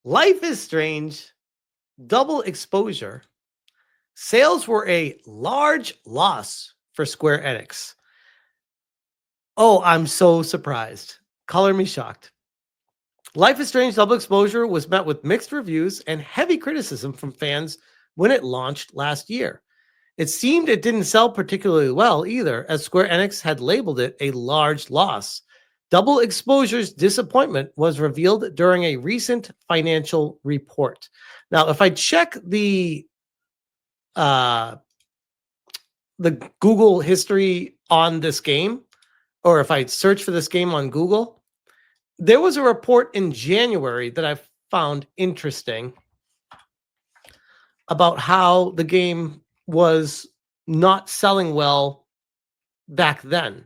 Life is Strange, Double Exposure. Sales were a large loss for Square Enix. Oh, I'm so surprised. Color me shocked. Life is Strange Double Exposure was met with mixed reviews and heavy criticism from fans when it launched last year. It seemed it didn't sell particularly well either, as Square Enix had labeled it a large loss. Double Exposure's disappointment was revealed during a recent financial report. Now, if I check uh, the Google history on this game, or if I search for this game on Google, there was a report in January that I found interesting about how the game was not selling well back then.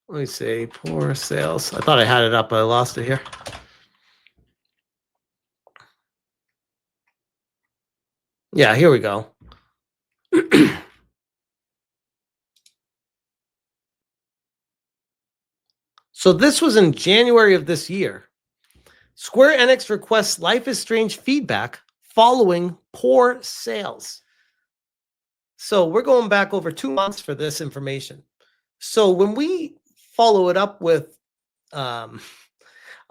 Let me see, poor sales. I thought I had it up, but I lost it here. Yeah, here we go. So this was in January of this year. Square Enix requests Life is Strange feedback following poor sales. So we're going back over 2 months for this information. So when we follow it up with a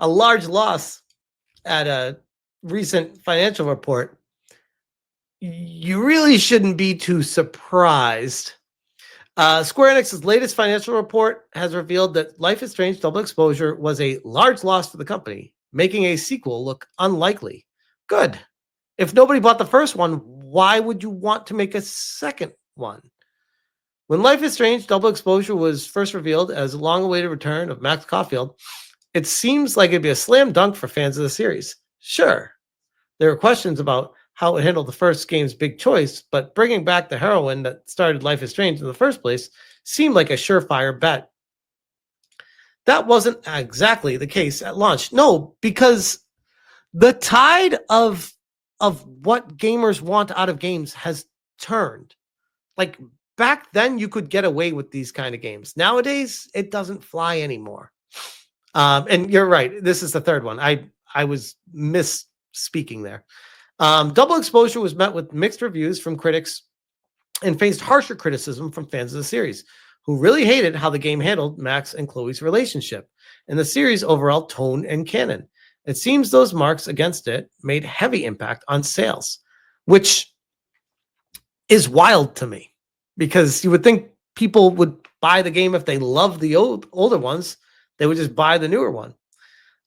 large loss at a recent financial report, you really shouldn't be too surprised. Square Enix's latest financial report has revealed that Life is Strange Double Exposure was a large loss for the company, making a sequel look unlikely. Good. If nobody bought the first one, why would you want to make a second one? When Life is Strange Double Exposure was first revealed as a long-awaited return of Max Caufield, it seems like it'd be a slam dunk for fans of the series. Sure, there were questions about how it handled the first game's big choice, but bringing back the heroine that started Life is Strange in the first place seemed like a surefire bet. That wasn't exactly the case at launch. No, because the tide of what gamers want out of games has turned. Like back then, you could get away with these kind of games. Nowadays, it doesn't fly anymore. And you're right. This is the third one. I was misspeaking there. Double Exposure was met with mixed reviews from critics and faced harsher criticism from fans of the series, who really hated how the game handled Max and Chloe's relationship and the series' overall tone and canon. It seems those marks against it made heavy impact on sales, which is wild to me, because you would think people would buy the game if they love the older ones. They would just buy the newer one.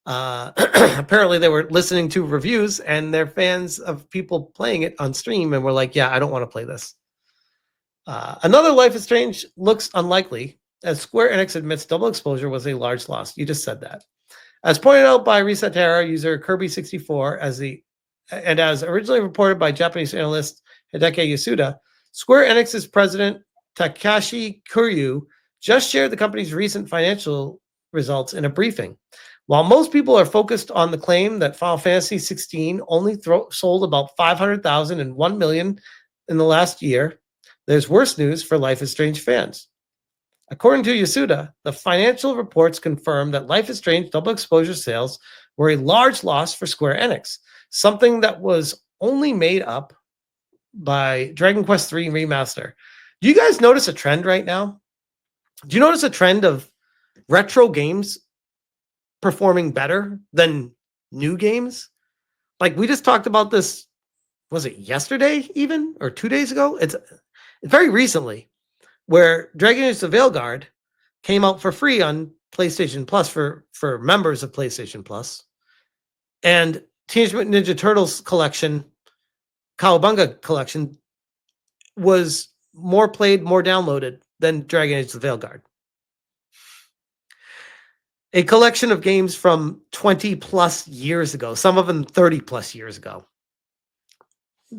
Apparently they were listening to reviews and they're fans of people playing it on stream and were like, yeah, I don't want to play this. Another Life is Strange looks unlikely, as Square Enix admits Double Exposure was a large loss. You just said that. As pointed out by Resetera user Kirby64, as originally reported by Japanese analyst Hideki Yasuda, Square Enix's president Takashi Kuryu just shared the company's recent financial results in a briefing. While most people are focused on the claim that Final Fantasy XVI only sold about 500,000 and 1 million in the last year, there's worse news for Life is Strange fans. According to Yasuda, the financial reports confirm that Life is Strange Double Exposure sales were a large loss for Square Enix, something that was only made up by Dragon Quest III Remaster. Do you guys notice a trend right now? Do you notice a trend of retro games performing better than new games? Like we just talked about this, was it yesterday even, or 2 days ago? It's very recently, where Dragon Age the Veilguard came out for free on PlayStation Plus for members of PlayStation Plus. And Teenage Mutant Ninja Turtles collection, Cowabunga collection, was more played, more downloaded than Dragon Age the Veilguard. A collection of games from 20 plus years ago, some of them 30 plus years ago,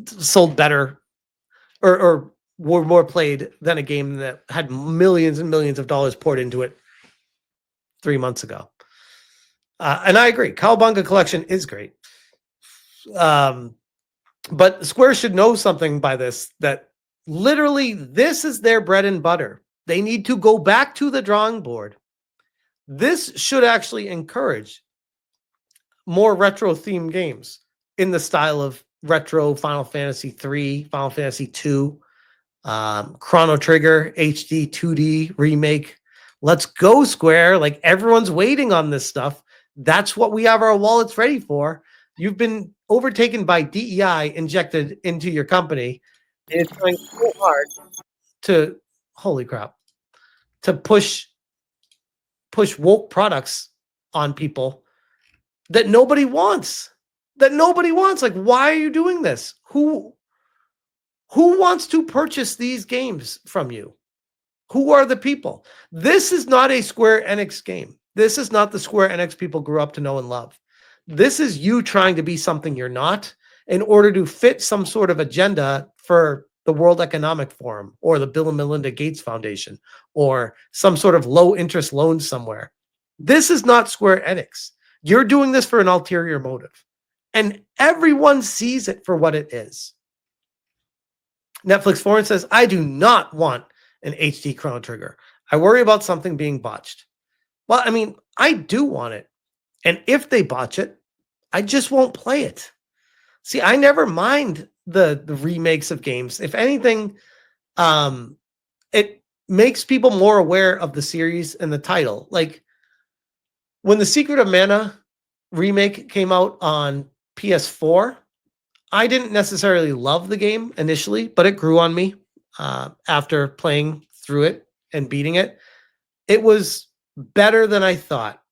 sold better or were more played than a game that had millions and millions of dollars poured into it 3 months ago. And I agree, Cowabunga collection is great. But Square should know something by this, that literally this is their bread and butter. They need to go back to the drawing board. This should actually encourage more retro themed games in the style of retro Final Fantasy 3, Final Fantasy 2, Chrono Trigger, HD 2D remake. Let's go, Square. Like, everyone's waiting on this stuff. That's what we have our wallets ready for. You've been overtaken by DEI injected into your company. And it's trying so hard to, holy crap, to push woke products on people that nobody wants. Like, why are you doing this? Who wants to purchase these games from you? Who are the people? This is not a Square Enix game. This is not the Square Enix people grew up to know and love. This is you trying to be something you're not in order to fit some sort of agenda for the World Economic Forum or the Bill and Melinda Gates Foundation or some sort of low interest loan somewhere. This is not Square Enix. You're doing this for an ulterior motive. And everyone sees it for what it is. Netflix Foreign says, I do not want an HD Chrono Trigger. I worry about something being botched. Well, I mean, I do want it. And if they botch it, I just won't play it. See, I never mind the remakes of games. If anything, it makes people more aware of the series and the title. Like, when the Secret of Mana remake came out on PS4, I didn't necessarily love the game initially, but it grew on me after playing through it and beating it. It was better than I thought,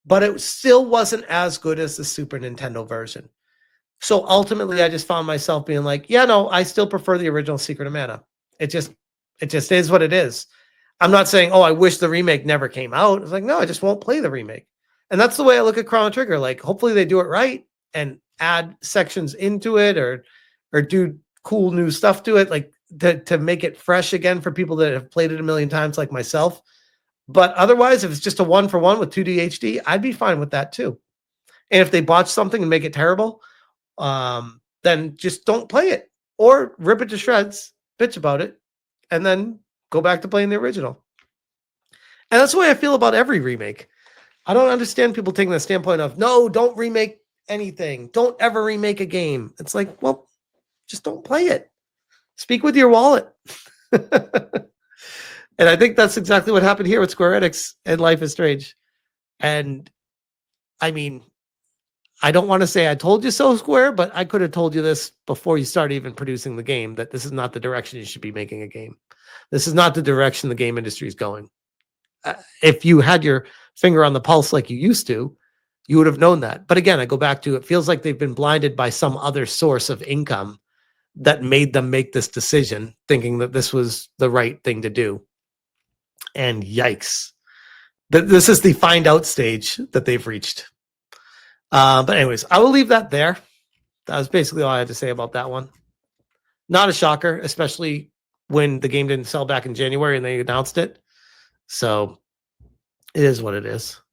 but it still wasn't as good as the Super Nintendo version. So ultimately, I just found myself being like, yeah, no, I still prefer the original Secret of Mana. It just is what it is. I'm not saying, oh, I wish the remake never came out. It's like, no, I just won't play the remake. And that's the way I look at Chrono Trigger. Like, hopefully they do it right and add sections into it or do cool new stuff to it, like to make it fresh again for people that have played it a million times like myself. But otherwise, if it's just a 1-for-1 with 2D HD, I'd be fine with that too. And if they botch something and make it terrible, then just don't play it or rip it to shreds, bitch about it, and then go back to playing the original. And that's the way I feel about every remake. I don't understand people taking the standpoint of, no, don't remake anything. Don't ever remake a game. It's like, well, just don't play it. Speak with your wallet. And I think that's exactly what happened here with Square Enix and Life is Strange. And I mean, I don't want to say I told you so, Square, but I could have told you this before you started even producing the game, that this is not the direction you should be making a game. This is not the direction the game industry is going. If you had your finger on the pulse like you used to, you would have known that. But again, I go back to, it feels like they've been blinded by some other source of income that made them make this decision, thinking that this was the right thing to do. And yikes. This is the find out stage that they've reached. But anyways, I will leave that there. That was basically all I had to say about that one. Not a shocker, especially when the game didn't sell back in January and they announced it. So it is what it is.